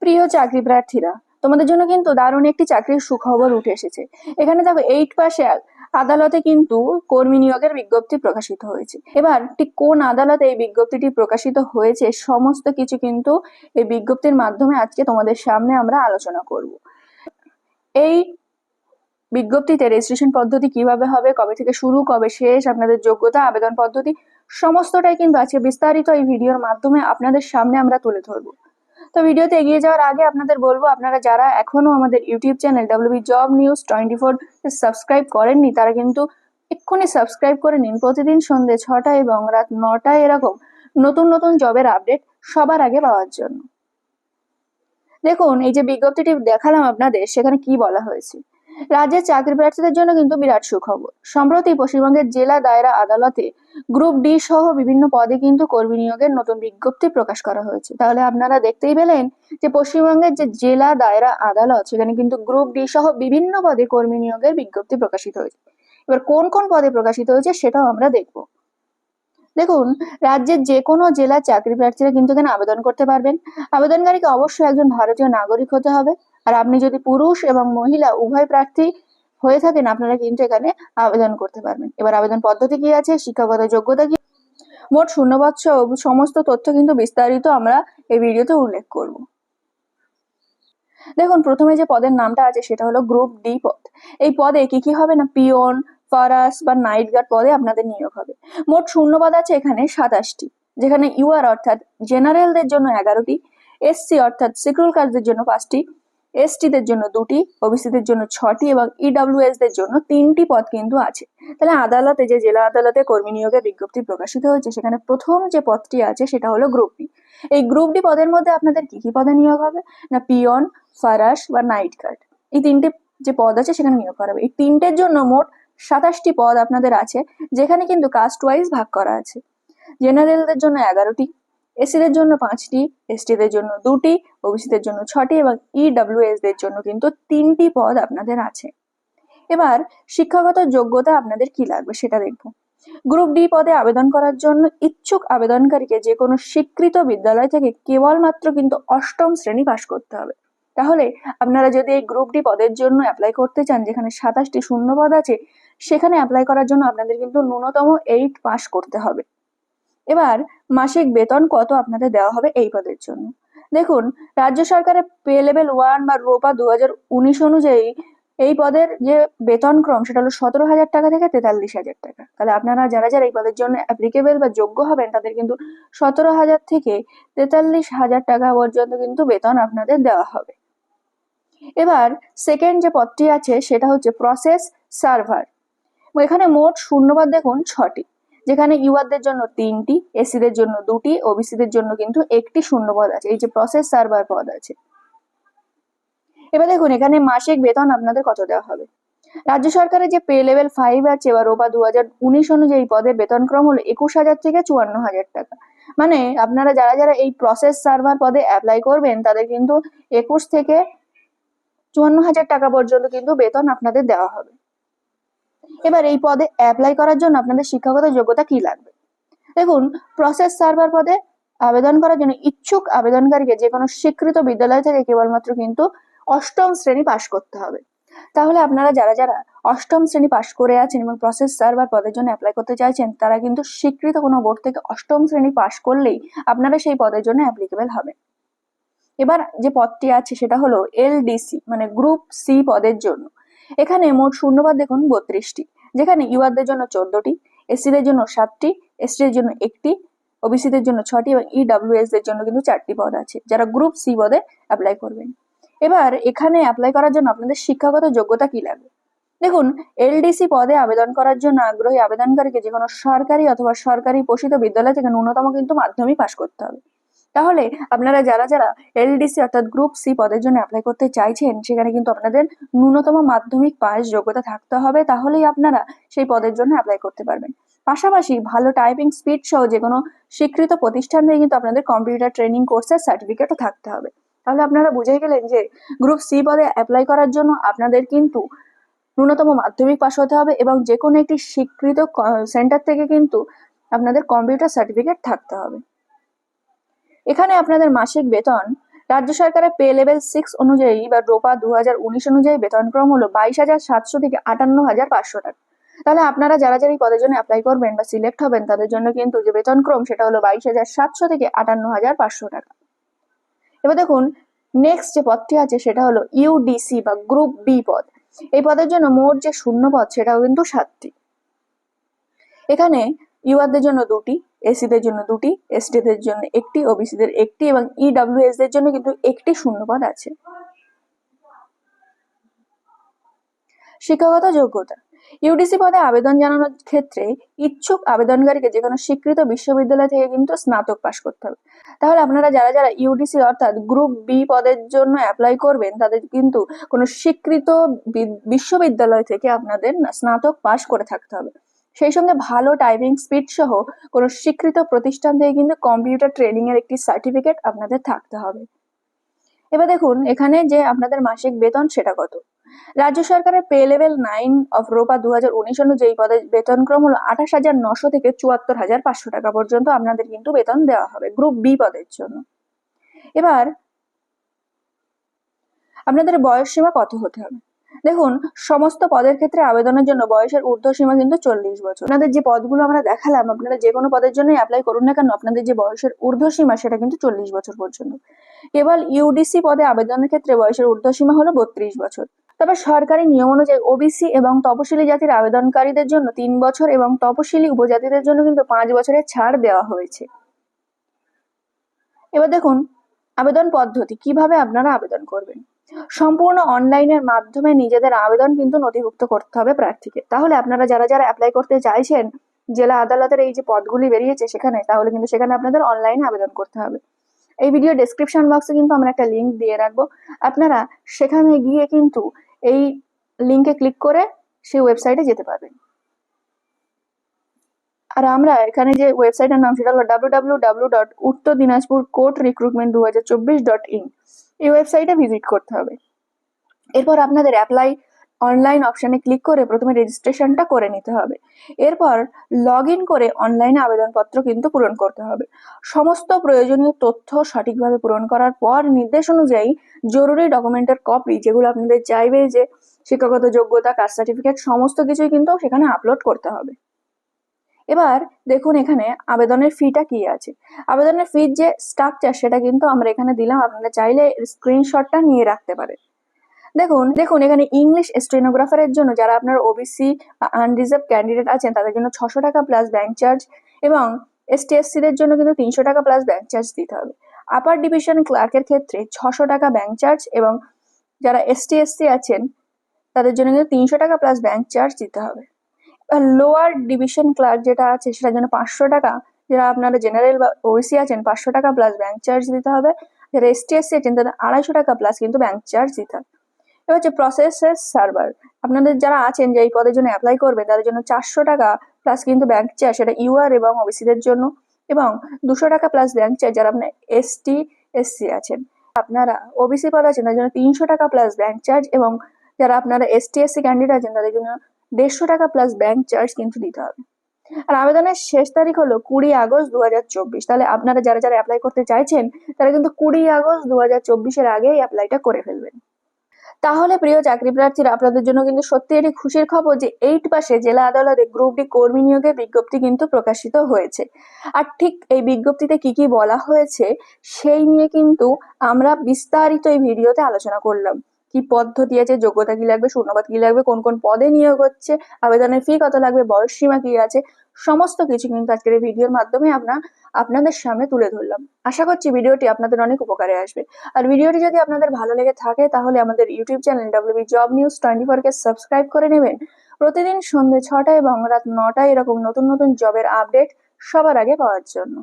প্রিয় চাকরি প্রার্থীরা, তোমাদের জন্য কিন্তু দারুণ একটি চাকরির সুখবর উঠে এসেছে। এখানে দেখো 8 পাশে আদালতে কিন্তু কর্মী নিয়োগের বিজ্ঞপ্তি প্রকাশিত হয়েছে। এবার ঠিক কোন আদালতে এই বিজ্ঞপ্তিটি প্রকাশিত হয়েছে সমস্ত কিছু কিন্তু এই বিজ্ঞপ্তির মাধ্যমে আজকে তোমাদের সামনে আমরা আলোচনা করব। এই বিজ্ঞপ্তিতে রেজিস্ট্রেশন পদ্ধতি কিভাবে হবে, কবে থেকে শুরু, কবে শেষ, আপনাদের যোগ্যতা, আবেদন পদ্ধতি সমস্তটাই কিন্তু আজকে বিস্তারিত এই ভিডিওর মাধ্যমে আপনাদের সামনে আমরা তুলে ধরবো। তো ভিডিওতে এগিয়ে যাওয়ার আগে আপনাদের বলবো, আপনারা যারা এখনো আমাদের YouTube channel WB job news 24 subscribe করেননি তারা কিন্তু এক্ষুনি সাবস্ক্রাইব করে নিন। প্রতিদিন সন্ধ্যে 6টায় এবং রাত 9টায় এরকম নতুন নতুন জবের আপডেট সবার আগে পাওয়ার জন্য। দেখুন, এই যে বিজ্ঞপ্তিটি দেখালাম আপনাদের, সেখানে কি বলা হয়েছে। রাজ্যের চাকরি প্রার্থীদের জন্য কিন্তু বিরাট সুখবর। সম্প্রতি পশ্চিমবঙ্গের জেলা দায়রা আদালতে গ্রুপ ডি সহ বিভিন্ন পদে কিন্তু কর্মী নিয়োগের নতুন বিজ্ঞপ্তি প্রকাশ করা হয়েছে। তাহলে আপনারা দেখতেই পেলেন যে পশ্চিমবঙ্গের যে জেলা দায়রা আদালত, সেখানে কিন্তু গ্রুপ ডি সহ বিভিন্ন পদে কর্মী নিয়োগের বিজ্ঞপ্তি প্রকাশিত হয়েছে। এবার কোন কোন পদে প্রকাশিত হয়েছে সেটাও আমরা দেখবো। দেখুন, রাজ্যের যে কোনো জেলার চাকরি প্রার্থীরা কিন্তু এখানে আবেদন করতে পারবেন। আবেদনকারীকে অবশ্যই একজন ভারতীয় নাগরিক হতে হবে। আর আপনি যদি পুরুষ এবং মহিলা উভয় প্রার্থী হয়ে থাকেন, আপনারা কিন্তু এখানে আবেদন করতে পারবেন। এবার আবেদন পদ্ধতি কি আছে, শিক্ষাগত যোগ্যতা কি, মোট শূন্যপদ সহ সমস্ত তথ্য কিন্তু বিস্তারিত আমরা এই ভিডিওতে উল্লেখ করব। দেখুন, প্রথমে যে পদের নামটা আছে সেটা হলো গ্রুপ ডি পদ। এই পদে কি কি হবে না, পিওন, ফরাস বা নাইট গার্ড পদে আপনাদের নিয়োগ হবে। মোট শূন্যপদ আছে এখানে 27টি, যেখানে ইউআর অর্থাৎ জেনারেলদের জন্য 11টি, এসসি অর্থাৎ সিকিউরিটি কাস্টদের জন্য 5টি, এসটিদের জন্য 2টি, ওবিসিদের জন্য 6টি এবং ইডব্লিউএস দের জন্য 3টি পদ কিন্তু আছে। তাহলে আদালতে, যে জেলা আদালতে কর্মী নিয়োগের বিজ্ঞপ্তি প্রকাশিত হয়েছে, সেখানে প্রথম যে পদটি আছে সেটা হলো গ্রুপ ডি। এই গ্রুপ ডি পদের মধ্যে আপনাদের কি কি পদে নিয়োগ হবে না, পিওন, ফারাস বা নাইট গার্ড, এই 3টে যে পদ আছে সেখানে নিয়োগ করা হবে। এই 3টের জন্য মোট 27টি পদ আপনাদের আছে, যেখানে কিন্তু কাস্ট ওয়াইজ ভাগ করা আছে। জেনারেলদের জন্য 11টি, এসসিদের জন্য 5টি, এসটিদের জন্য 2টি, ওবিসিদের জন্য 6টি এবং ইডব্লিউএস দের জন্য কিন্তু 3টি পদ আপনাদের আছে। এবার শিক্ষাগত যোগ্যতা আপনাদের কি লাগবে সেটা দেখবো। গ্রুপ ডি পদে আবেদন করার জন্য ইচ্ছুক আবেদনকারীকে যে কোনো স্বীকৃত বিদ্যালয় থেকে কেবলমাত্র কিন্তু 8ম শ্রেণী পাশ করতে হবে। তাহলে আপনারা যদি এই গ্রুপ ডি পদের জন্য অ্যাপ্লাই করতে চান, যেখানে 27টি শূন্য পদ আছে, সেখানে অ্যাপ্লাই করার জন্য আপনাদের কিন্তু ন্যূনতম 8 পাস করতে হবে। এবার মাসিক বেতন কত আপনাদের দেওয়া হবে এই পদের জন্য। দেখুন, রাজ্য সরকারের পে লেভেল 1 বা রোপা 2019 অনুযায়ী এই পদের যে বেতন ক্রম সেটা হলো 17,000 টাকা থেকে 43,000 টাকা। তাহলে আপনারা যারা যারা এই পদের জন্য অ্যাপ্লিকেবল বা যোগ্য হবেন, তাদের কিন্তু 17,000 থেকে 43,000 টাকা পর্যন্ত কিন্তু বেতন আপনাদের দেওয়া হবে। এবার সেকেন্ড যে পদটি আছে সেটা হচ্ছে প্রসেস সার্ভার। এখানে মোট শূন্যপদ দেখুন 6টি, যেখানে ইউআরদের জন্য 3টি, এসসিদের জন্য 2টি, ওবিসিদের জন্য কিন্তু 1টি শূন্যপদ আছে। এই যে প্রসেস সার্ভার পদ আছে। এবার দেখুন, এখানে মাসিক বেতন আপনাদের কত দেওয়া হবে। রাজ্য সরকারের যে পে লেভেল 5 আছে বা রোপা 2019 অনুযায়ী পদের বেতন ক্রম হলো 21,000 থেকে 54,000 টাকা। মানে আপনারা যারা যারা এই প্রসেস সার্ভার পদে অ্যাপ্লাই করবেন, তাদের কিন্তু 21 থেকে 54,000 টাকা পর্যন্ত কিন্তু বেতন আপনাদের দেওয়া হবে। এবার এই পদে অ্যাপ্লাই করার জন্য আপনাদের শিক্ষাগত যোগ্যতা কি লাগবে। দেখুন, প্রসেস সার্ভার পদে আবেদন করার জন্য ইচ্ছুক আবেদনকারীকে যে কোনো স্বীকৃত বিদ্যালয় থেকে কেবলমাত্র কিন্তু 8ম শ্রেণী পাশ করতে হবে। তাহলে আপনারা যারা যারা 8ম শ্রেণী পাশ করে আছেন এবং প্রসেস সার্ভার পদের জন্য অ্যাপ্লাই করতে চাইছেন, তারা কিন্তু স্বীকৃত কোনো বোর্ড থেকে 8ম শ্রেণী পাশ করলেই আপনারা সেই পদের জন্য অ্যাপ্লিকেবল হবে। এবার যে পদটি আছে সেটা হলো এলডিসি মানে গ্রুপ সি পদের জন্য। এখানে মোট শূন্যপদ দেখুন 32টি, যেখানে ইউআরদের জন্য 14টি, এসসিদের জন্য 7টি, এসটিদের জন্য 1টি, ওবিসিদের জন্য 6টি এবং ইডব্লিউএস দের জন্য কিন্তু 4টি পদ আছে, যারা গ্রুপ সি পদে অ্যাপ্লাই করবেন। এবার এখানে অ্যাপ্লাই করার জন্য আপনাদের শিক্ষাগত যোগ্যতা কি লাগবে। দেখুন, এলডিসি পদে আবেদন করার জন্য আগ্রহী আবেদনকারীকে যে কোনো সরকারি অথবা সরকারি পোষিত বিদ্যালয় থেকে ন্যূনতম কিন্তু মাধ্যমিক পাশ করতে হবে। তাহলে আপনারা যারা যারা এলডিসি অর্থাৎ গ্রুপ সি পদের জন্য অ্যাপ্লাই করতে চাইছেন, সেখানে কিন্তু আপনাদের ন্যূনতম মাধ্যমিক পাস যোগ্যতা থাকতে হবে। তাহলেই আপনারা সেই পদের জন্য অ্যাপ্লাই করতে পারবেন। পাশাপাশি ভালো টাইপিং স্পিড সহ যে কোনো স্বীকৃত প্রতিষ্ঠান থেকে কিন্তু আপনাদের কম্পিউটার ট্রেনিং কোর্সের সার্টিফিকেটও থাকতে হবে। তাহলে আপনারা বুঝে গেলেন যে গ্রুপ সি পদে অ্যাপ্লাই করার জন্য আপনাদের কিন্তু ন্যূনতম মাধ্যমিক পাস হতে হবে এবং যে কোনো একটি স্বীকৃত সেন্টার থেকে কিন্তু আপনাদের কম্পিউটার সার্টিফিকেট থাকতে হবে। এখানে আপনাদের মাসিক বেতন রাজ্য সরকারের পে লেভেল 6 অনুযায়ী বা রোপা 2019 অনুযায়ী বেতনক্রম হলো 22,700 থেকে 58,500 টাকা। তাহলে আপনারা যারা যারা এই পদের জন্য অ্যাপ্লাই করবেন বা সিলেক্ট হবেন তাদের জন্য কিন্তু যে বেতনক্রম সেটা হলো 22,700 থেকে 58,500 টাকা। এবার দেখুন নেক্সট যে পদটি আছে সেটা হলো ইউডিসি বা গ্রুপ বি পদ। এই পদের জন্য মোট যে শূন্য পদ সেটাও কিন্তু 7টি। এখানে ইউআরদের জন্য 2টি, এসিদের জন্য 2টি, এসটিদের জন্য 1টি, ওবিসিদের 1টি এবং ইডব্লিউএস দের জন্য কিন্তু 1টি শূন্যপদ আছে। শিক্ষাগত যোগ্যতা। ইউডিসি পদে আবেদন জানানোর ক্ষেত্রে ইচ্ছুক আবেদনকারীকে যে কোনো স্বীকৃত বিশ্ববিদ্যালয় থেকে কিন্তু স্নাতক পাশ করতে হবে। তাহলে আপনারা যারা যারা ইউডিসি অর্থাৎ গ্রুপ বি পদের জন্য অ্যাপ্লাই করবেন তাদের কিন্তু কোনো স্বীকৃত বিশ্ববিদ্যালয় থেকে আপনাদের স্নাতক পাশ করে থাকতে হবে। সেই সঙ্গে ভালো টাইপিং স্পিড সহ কোনো স্বীকৃত প্রতিষ্ঠান থেকে কিন্তু কম্পিউটার ট্রেনিং এর একটি সার্টিফিকেট আপনাদের থাকতে হবে। এবার দেখুন এখানে যে আপনাদের মাসিক বেতন সেটা কত। রাজ্য সরকারের পে লেভেল 9 অফ রোপা 2019 অনুযায়ী পদের বেতনক্রম হলো 28,900 থেকে 74,500 টাকা পর্যন্ত আপনাদের কিন্তু বেতন দেওয়া হবে গ্রুপ বি পদের জন্য। এবার আপনাদের বয়স সীমা কত হতে হবে। দেখুন সমস্ত পদের ক্ষেত্রে আবেদনের জন্য বয়সের ঊর্ধ্বসীমা কিন্তু 40 বছর। আপনাদের যে পদগুলো আমরা দেখালাম আপনারা যে কোনো পদের জন্য অ্যাপ্লাই করুন না কেন আপনাদের যে বয়সের ঊর্ধ্বসীমা সেটা কিন্তু 40 বছর পর্যন্ত। কেবল ইউডিসি পদে আবেদনের ক্ষেত্রে বয়সের ঊর্ধ্বসীমা হলো 32 বছর। তবে সরকারি নিয়ম অনুযায়ী ওবিসি এবং তপশিলি জাতির আবেদনকারীদের জন্য 3 বছর এবং তপশিলি উপজাতিদের জন্য কিন্তু 5 বছরের ছাড় দেওয়া হয়েছে। এবার দেখুন আবেদন পদ্ধতি, কিভাবে আপনারা আবেদন করবেন। সম্পূর্ণ অনলাইনের মাধ্যমে নিজেদের আবেদন কিন্তু নথিভুক্ত করতে হবে প্রার্থীকে। তাহলে আপনারা যারা যারা অ্যাপ্লাই করতে চাইছেন জেলা আদালতের এই যে পদগুলি বেরিয়েছে সেখানে, তাহলে কিন্তু সেখানে আপনাদের অনলাইনে আবেদন করতে হবে। এই ভিডিও ডেসক্রিপশন বক্সে কিন্তু আমরা একটা লিঙ্ক দিয়ে রাখবো, আপনারা সেখানে গিয়ে কিন্তু এই লিঙ্কে ক্লিক করে সেই ওয়েবসাইটে যেতে পারবেন। আর আমরা এখানে যে ওয়েবসাইটের নাম সেটা হলো www.uttor-dinajpur-court-recruitment2024.in। এই ওয়েবসাইটে ভিজিট করতে হবে। এরপর আপনাদের অ্যাপ্লাই অনলাইন অপশনে ক্লিক করে প্রথমে রেজিস্ট্রেশনটা করে নিতে হবে। এরপর লগ ইন করে অনলাইনে আবেদনপত্র কিন্তু পূরণ করতে হবে। সমস্ত প্রয়োজনীয় তথ্য সঠিকভাবে পূরণ করার পর নির্দেশ অনুযায়ী জরুরি ডকুমেন্টের কপি যেগুলো আপনাদের চাইবে যে শিক্ষাগত যোগ্যতা, কাস্ট সার্টিফিকেট সমস্ত কিছুই কিন্তু সেখানে আপলোড করতে হবে। এবার দেখুন এখানে আবেদনের ফিটা কি আছে। আবেদনের ফির যে স্ট্রাকচার সেটা কিন্তু আমরা এখানে দিলাম, আপনারা চাইলে স্ক্রিনশটটা নিয়ে রাখতে পারেন। দেখুন এখানে ইংলিশ স্টেনোগ্রাফারের জন্য যারা আপনার ওবিসি বা আনরিজার্ভ ক্যান্ডিডেট আছেন তাদের জন্য 600 টাকা প্লাস ব্যাংক চার্জ এবং এসটি/এসসি দের জন্য কিন্তু 300 টাকা প্লাস ব্যাংক চার্জ দিতে হবে। আপার ডিভিশন ক্লার্কের ক্ষেত্রে 600 টাকা ব্যাংক চার্জ এবং যারা এসটি/এসসি আছেন তাদের জন্য কিন্তু 300 টাকা প্লাস ব্যাংক চার্জ দিতে হবে। লোয়ার ডিভিশন ক্লার্ক যেটা আছে সেটার জন্য 500 টাকা, যারা আপনারা জেনারেল বা ওবিসি আছেন 500 টাকা প্লাস ব্যাংক চার্জ দিতে হবে, যারা এসটি/এসসি আছেন তাদের 250 টাকা প্লাস কিন্তু ব্যাংক চার্জ দিতে হবে। এবার হচ্ছে প্রসেসেস সার্ভার, আপনাদের যারা আছেন যে এই পদের জন্য অ্যাপ্লাই করবে তাদের জন্য 400 টাকা প্লাস কিন্তু ব্যাংক চার্জ, সেটা ইউআর এবং ওবিসিদের জন্য, এবং 200 টাকা প্লাস ব্যাংক চার্জ যারা আপনার এসটি/এসসি আছেন। আপনারা ওবিসি পদ আছেন তাদের জন্য 300 টাকা প্লাস ব্যাংক চার্জ এবং যারা আপনারা এসটি/এসসি ক্যান্ডিডেট আছেন তাদের জন্য 150 টাকা প্লাস ব্যাংক চার্জ কিন্তু দিতে হবে। আর আবেদনের শেষ তারিখ হলো 20 আগস্ট 2024। তাহলে আপনারা যারা যারা অ্যাপ্লাই করতে চাইছেন তারা কিন্তু 20 আগস্ট 2024 আগেই অ্যাপ্লাইটা করে ফেলবেন। তাহলে প্রিয় চাকরি প্রার্থীরা আপনাদের জন্য কিন্তু সত্যি এটি খুশির খবর যে 8 পাশে জেলা আদালতে গ্রুপ ডি কর্মী নিয়োগের বিজ্ঞপ্তি কিন্তু প্রকাশিত হয়েছে। আর ঠিক এই বিজ্ঞপ্তিতে কি কি বলা হয়েছে সেই নিয়ে কিন্তু আমরা বিস্তারিত এই ভিডিওতে আলোচনা করলাম। কি পদ্ধতি আছে, যোগ্যতা কি লাগবে, শূন্যপদ কি লাগবে, কোন কোন পদে নিয়োগ হচ্ছে, আবেদনের ফি কত লাগবে, বয়স সীমা কি আছে, সমস্ত কিছু কিন্তু আজকের এই ভিডিওর মাধ্যমে আমরা আপনাদের সামনে তুলে ধরলাম। আশা করছি ভিডিওটি আপনাদের অনেক উপকারে আসবে। আর ভিডিওটি যদি আপনাদের ভালো লেগে থাকে তাহলে আমাদের YouTube channel WB job news 24 কে সাবস্ক্রাইব করে নেবেন। প্রতিদিন সন্ধ্যে 6টায় এবং রাত 9টায় এরকম নতুন নতুন জবের আপডেট সবার আগে পাওয়ার জন্য।